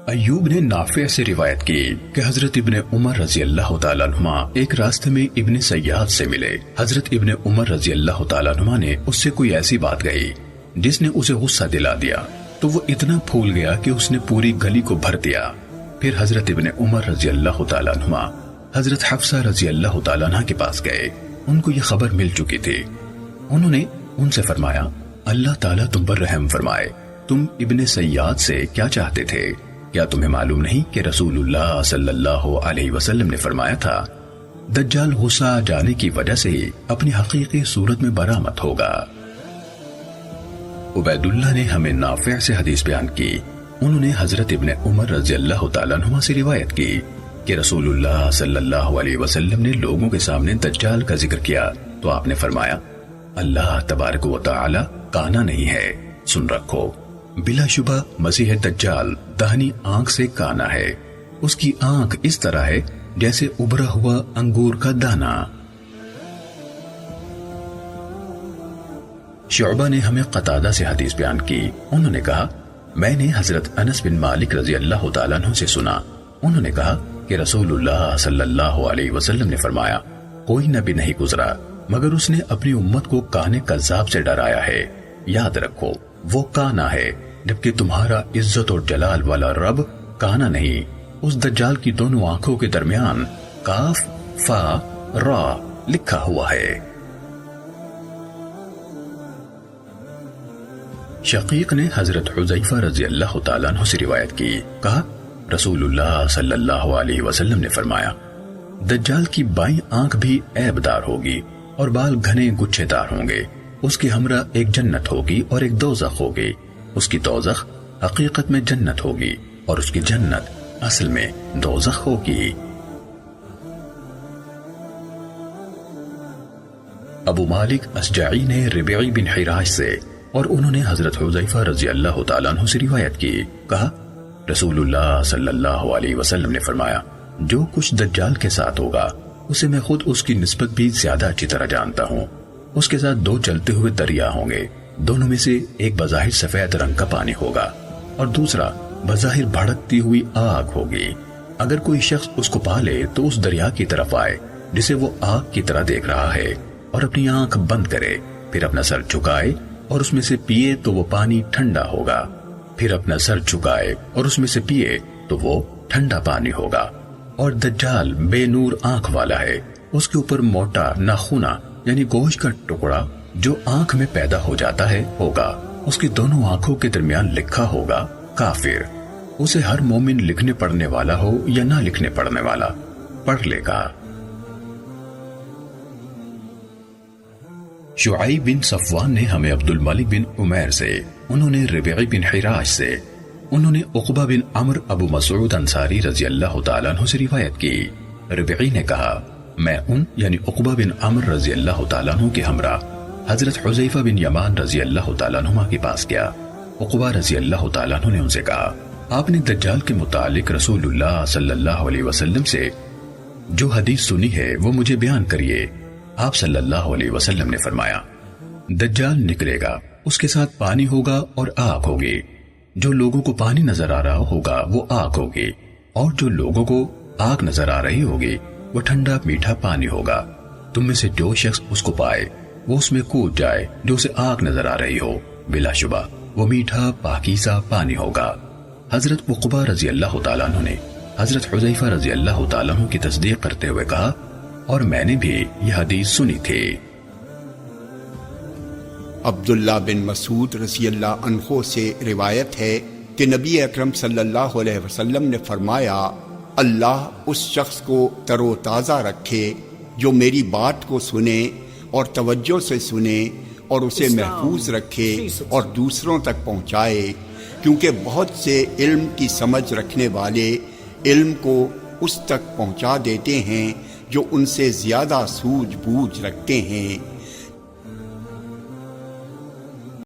ایوب نے نافع سے روایت کی کہ حضرت ابن عمر رضی اللہ تعالیٰ عنہما ایک راستے میں ابن سیاد سے ملے۔ حضرت ابن عمر رضی اللہ تعالیٰ عنہما نے اس سے کوئی ایسی بات کہی جس نے اسے غصہ دلا دیا، تو وہ اتنا پھول گیا کہ اس نے پوری گلی کو بھر دیا۔ پھر حضرت ابن عمر رضی اللہ تعالیٰ عنہما حضرت حفصہ رضی اللہ تعالیٰ عنہ کے پاس گئے۔ ان کو یہ خبر مل چکی تھی۔ انہوں نے ان سے فرمایا، اللہ تعالیٰ تم پر رحم فرمائے، تم ابن سیاد سے کیا چاہتے تھے؟ کیا تمہیں معلوم نہیں کہ رسول اللہ صلی اللہ علیہ وسلم نے فرمایا تھا دجال غصہ جانے کی وجہ سے ہی اپنی حقیقی صورت میں برآمد ہوگا۔ عبید اللہ نے ہمیں نافع سے حدیث بیان کی۔ انہوں نے حضرت ابن عمر رضی اللہ تعالیٰ عنہما سے روایت کی کہ رسول اللہ صلی اللہ علیہ وسلم نے لوگوں کے سامنے دجال کا ذکر کیا تو آپ نے فرمایا، اللہ تبارک و تعالی کانا نہیں ہے، سن رکھو، بلا شبہ مسیح دجال داہنی آنکھ سے کانا ہے، اس کی آنکھ اس طرح ہے جیسے ابھرا ہوا انگور کا دانہ۔ شعبہ نے ہمیں قتادہ سے حدیث بیان کی۔ انہوں نے کہا، میں نے حضرت انس بن مالک رضی اللہ تعالیٰ عنہ سے سنا، انہوں نے کہا کہ رسول اللہ صلی اللہ علیہ وسلم نے فرمایا، کوئی نبی نہیں گزرا مگر اس نے اپنی امت کو کانے کذاب سے ڈرایا ہے، یاد رکھو وہ کانا ہے، جبکہ تمہارا عزت اور جلال والا رب کانا نہیں۔ اس دجال کی دونوں آنکھوں کے درمیان کاف فا را لکھا ہوا ہے۔ شقیق نے حضرت حذیفہ رضی اللہ تعالیٰ عنہ سے روایت کی، کہا رسول اللہ صلی اللہ علیہ وسلم نے فرمایا، دجال کی بائیں آنکھ بھی عیب دار ہوگی اور بال گھنے گچھے دار ہوں گے، اس کی ہمراہ ایک جنت ہوگی اور ایک دوزخ ہوگی، اس کی دوزخ حقیقت میں جنت ہوگی اور اس کی جنت اصل میں دوزخ ہوگی۔ ابو مالک اشجعی نے ربیعی بن حراش سے اور انہوں نے حضرت حذیفہ رضی اللہ تعالیٰ عنہ سے روایت کی، کہا رسول اللہ صلی اللہ علیہ وسلم نے فرمایا، جو کچھ دجال کے ساتھ ہوگا اسے میں خود اس کی نسبت بھی زیادہ اچھی طرح جانتا ہوں۔ اس کے ساتھ دو چلتے ہوئے دریا ہوں گے، دونوں میں سے ایک بظاہر سفید رنگ کا پانی ہوگا اور دوسرا بظاہر بھڑکتی ہوئی آگ ہوگی۔ اگر کوئی شخص اس کو پا لے تو اس دریا کی طرف آئے جسے وہ آگ کی طرح دیکھ رہا ہے اور اپنی آنکھ بند کرے، پھر اپنا سر جھکائے اور اس میں سے پیے تو وہ پانی ٹھنڈا ہوگا، پھر اپنا سر جھکائے اور اس میں سے پیے تو وہ ٹھنڈا پانی ہوگا۔ اور دجال بے نور آنکھ والا ہے، اس کے اوپر موٹا ناخنا یعنی گوشت کا ٹکڑا جو آنکھ میں پیدا ہو جاتا ہے ہوگا، اس کی دونوں آنکھوں کے درمیان لکھا ہوگا کافر۔ اسے ہر مومن لکھنے پڑھنے والا ہو یا نہ لکھنے پڑھنے والا پڑھ لے گا۔ شعیب بن صفوان نے ہمیں عبد الملک بن عمیر سے، انہوں نے ربیعی بن حراش سے، انہوں نے عقبہ بن عمر ابو مسعود انصاری رضی اللہ تعالیٰ عنہ سے روایت کی۔ ربیعی نے کہا، میں ان یعنی عقبہ بن عمر رضی اللہ تعالیٰ عنہ کے ہمراہ حضرت حذیفہ بن یمان رضی اللہ تعالیٰ عنہ کے پاس گیا۔ عقبہ رضی اللہ تعالیٰ عنہ نے ان سے کہا، آپ نے دجال کے متعلق رسول اللہ صلی اللہ علیہ وسلم سے جو حدیث سنی ہے وہ مجھے بیان کریے۔ آپ صلی اللہ علیہ وسلم نے فرمایا، دجال نکلے گا، اس کے ساتھ پانی ہوگا اور آگ ہوگی، جو لوگوں کو پانی نظر آ رہا ہوگا وہ آگ ہوگی، اور جو لوگوں کو آگ نظر آ رہی ہوگی وہ ٹھنڈا میٹھا پانی ہوگا۔ تم میں سے جو شخص اس کو پائے وہ اس میں کود جائے جو اسے آگ نظر آ رہی ہو، بلا شبہ وہ میٹھا پاکیزہ پانی ہوگا۔ حضرت عقبہ رضی اللہ تعالیٰ عنہ نے حضرت حذیفہ رضی اللہ تعالیٰ عنہ کی تصدیق کرتے ہوئے کہا، اور میں نے بھی یہ حدیث سنی تھی۔ عبداللہ بن مسعود رضی اللہ عنہ سے روایت ہے کہ نبی اکرم صلی اللہ علیہ وسلم نے فرمایا، اللہ اس شخص کو تر و تازہ رکھے جو میری بات کو سنے اور توجہ سے سنے اور اسے محفوظ رکھے اور دوسروں تک پہنچائے، کیونکہ بہت سے علم کی سمجھ رکھنے والے علم کو اس تک پہنچا دیتے ہیں جو ان سے زیادہ سوجھ بوجھ رکھتے ہیں۔